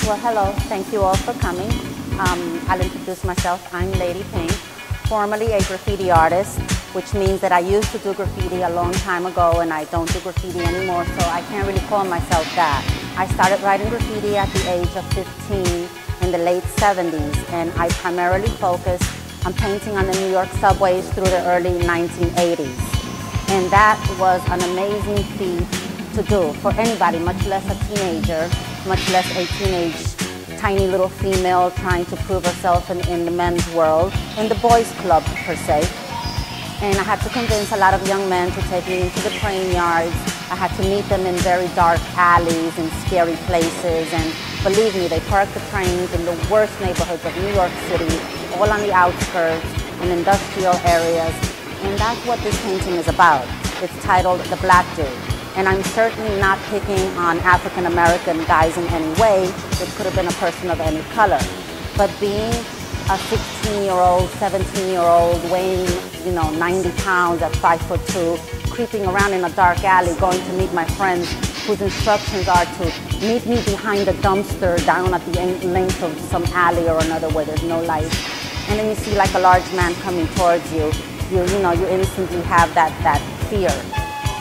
Well, hello. Thank you all for coming. I'll introduce myself. I'm Lady Pink, formerly a graffiti artist, which means that I used to do graffiti a long time ago and I don't do graffiti anymore, so I can't really call myself that. I started writing graffiti at the age of 15 in the late 70s, and I primarily focused on painting on the New York subways through the early 1980s. And that was an amazing feat to do for anybody, much less a teenager, much less a tiny little female trying to prove herself in the men's world, in the boys club per se. And I had to convince a lot of young men to take me into the train yards. I had to meet them in very dark alleys and scary places, and believe me, they parked the trains in the worst neighborhoods of New York City, all on the outskirts, in industrial areas, and that's what this painting is about. It's titled The Black Dude. And I'm certainly not picking on African American guys in any way. It could have been a person of any color. But being a 16-year-old, 17-year-old, weighing 90 pounds at 5'2", creeping around in a dark alley, going to meet my friends whose instructions are to meet me behind a dumpster down at the length of some alley or another where there's no light. And then you see like a large man coming towards you. You instantly have that fear.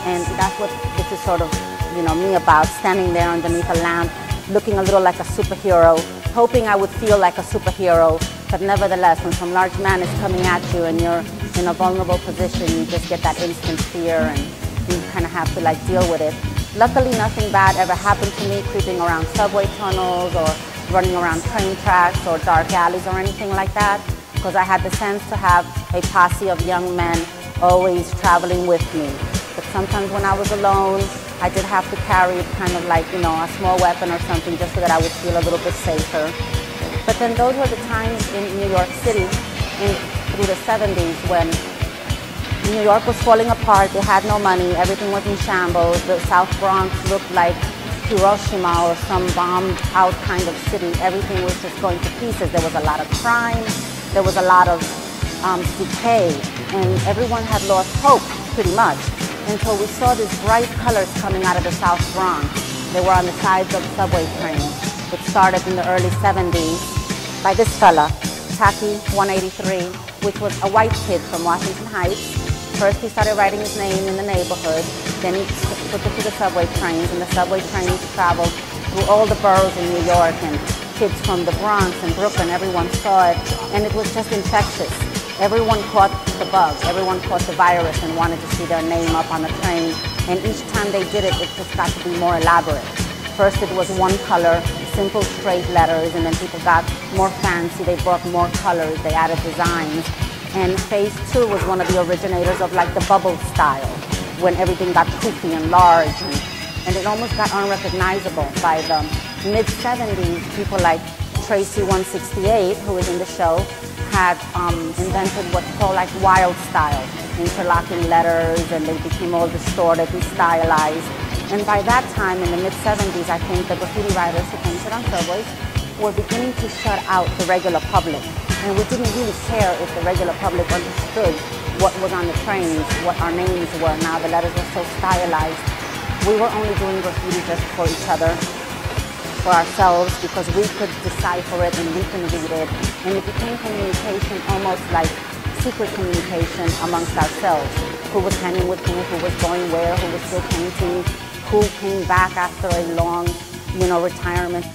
And that's what this is sort of, me about, standing there underneath a lamp, looking a little like a superhero, hoping I would feel like a superhero, but nevertheless, when some large man is coming at you and you're in a vulnerable position, you just get that instant fear and you kind of have to deal with it. Luckily, nothing bad ever happened to me creeping around subway tunnels or running around train tracks or dark alleys or anything like that, because I had the sense to have a posse of young men always traveling with me. But sometimes when I was alone, I did have to carry kind of a small weapon or something just so that I would feel a little bit safer. But then those were the times in New York City through the 70s when New York was falling apart. They had no money. Everything was in shambles. The South Bronx looked like Hiroshima or some bombed out kind of city. Everything was just going to pieces. There was a lot of crime. There was a lot of decay. And everyone had lost hope, pretty much, until we saw these bright colors coming out of the South Bronx. They were on the sides of subway trains. It started in the early 70s by this fella, Tacky 183, which was a white kid from Washington Heights. First he started writing his name in the neighborhood, then he took it to the subway trains, and the subway trains traveled through all the boroughs in New York, and kids from the Bronx and Brooklyn, everyone saw it, and it was just infectious. Everyone caught the bug, everyone caught the virus and wanted to see their name up on the train. And each time they did it, it just got to be more elaborate. First it was one color, simple straight letters, and then people got more fancy, they brought more colors, they added designs. And phase 2 was one of the originators of the bubble style, when everything got poofy and large, and it almost got unrecognizable. By the mid-70s, people like Tracy 168, who was in the show, had invented what's called wild style, interlocking letters, and they became all distorted and stylized. And by that time, in the mid-70s, I think the graffiti writers who painted on subways were beginning to shut out the regular public. And we didn't really care if the regular public understood what was on the trains, what our names were. Now the letters were so stylized. We were only doing graffiti just for each other, for ourselves, because we could decipher it and we can read it. And it became communication, almost like secret communication amongst ourselves. Who was hanging with who was going where, who was still painting, who came back after a long, retirement.